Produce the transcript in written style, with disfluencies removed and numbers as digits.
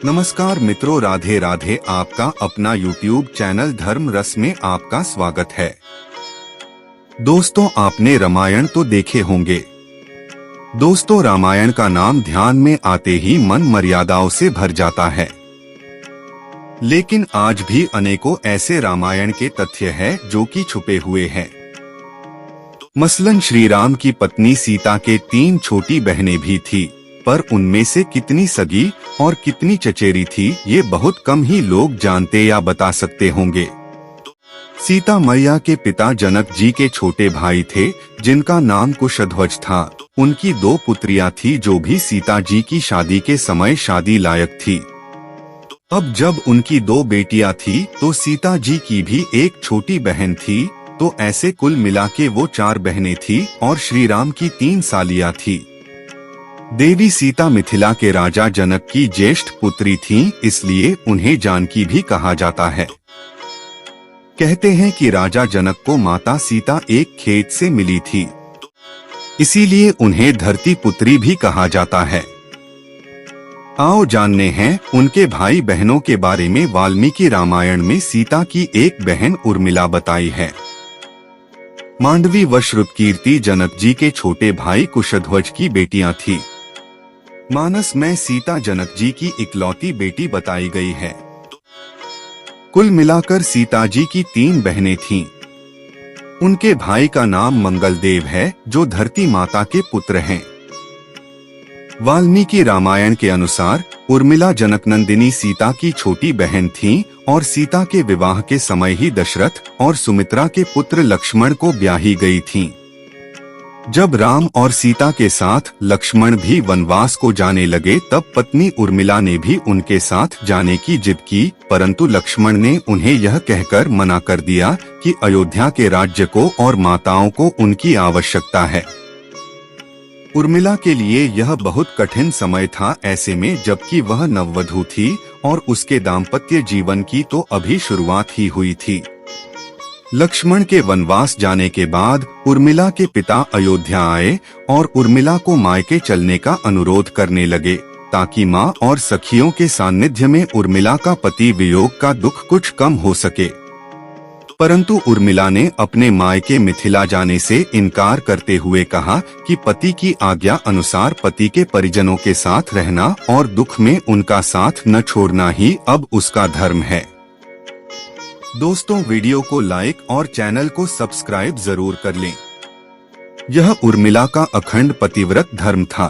नमस्कार मित्रों, राधे राधे। आपका अपना YouTube चैनल धर्म रस में आपका स्वागत है। दोस्तों, आपने रामायण तो देखे होंगे। दोस्तों, रामायण का नाम ध्यान में आते ही मन मर्यादाओं से भर जाता है। लेकिन आज भी अनेकों ऐसे रामायण के तथ्य हैं जो कि छुपे हुए हैं। मसलन श्री राम की पत्नी सीता के 3 छोटी बहनें भी थी, पर उनमें से कितनी सगी और कितनी चचेरी थी ये बहुत कम ही लोग जानते या बता सकते होंगे। सीता मैया के पिता जनक जी के छोटे भाई थे जिनका नाम कुशध्वज था। उनकी 2 पुत्रियां थी जो भी सीता जी की शादी के समय शादी लायक थी। अब जब उनकी 2 बेटियां थी तो सीता जी की भी एक छोटी बहन थी, तो ऐसे कुल मिला के वो 4 बहनें थी और श्री राम की 3 सालियां थी। देवी सीता मिथिला के राजा जनक की ज्येष्ठ पुत्री थीं, इसलिए उन्हें जानकी भी कहा जाता है। कहते हैं कि राजा जनक को माता सीता एक खेत से मिली थी, इसीलिए उन्हें धरती पुत्री भी कहा जाता है। आओ जानते हैं उनके भाई बहनों के बारे में। वाल्मीकि रामायण में सीता की एक बहन उर्मिला बताई है। मांडवी व श्रुतकीर्ति जनक जी के छोटे भाई कुशध्वज की बेटियां थी। मानस में सीता जनक जी की इकलौती बेटी बताई गई है। कुल मिलाकर सीता जी की 3 बहनें थीं। उनके भाई का नाम मंगलदेव है जो धरती माता के पुत्र हैं। वाल्मीकि रामायण के अनुसार उर्मिला जनकनंदिनी सीता की छोटी बहन थीं और सीता के विवाह के समय ही दशरथ और सुमित्रा के पुत्र लक्ष्मण को ब्याही गई थीं। जब राम और सीता के साथ लक्ष्मण भी वनवास को जाने लगे तब पत्नी उर्मिला ने भी उनके साथ जाने की जिद की, परंतु लक्ष्मण ने उन्हें यह कहकर मना कर दिया कि अयोध्या के राज्य को और माताओं को उनकी आवश्यकता है। उर्मिला के लिए यह बहुत कठिन समय था, ऐसे में जबकि वह नववधू थी और उसके दाम्पत्य जीवन की तो अभी शुरुआत ही हुई थी। लक्ष्मण के वनवास जाने के बाद उर्मिला के पिता अयोध्या आए और उर्मिला को मायके चलने का अनुरोध करने लगे ताकि मां और सखियों के सानिध्य में उर्मिला का पति वियोग का दुख कुछ कम हो सके। परंतु उर्मिला ने अपने मायके मिथिला जाने से इनकार करते हुए कहा कि पति की आज्ञा अनुसार पति के परिजनों के साथ रहना और दुख में उनका साथ न छोड़ना ही अब उसका धर्म है। दोस्तों, वीडियो को लाइक और चैनल को सब्सक्राइब जरूर कर लें। यह उर्मिला का अखंड पतिव्रत धर्म था।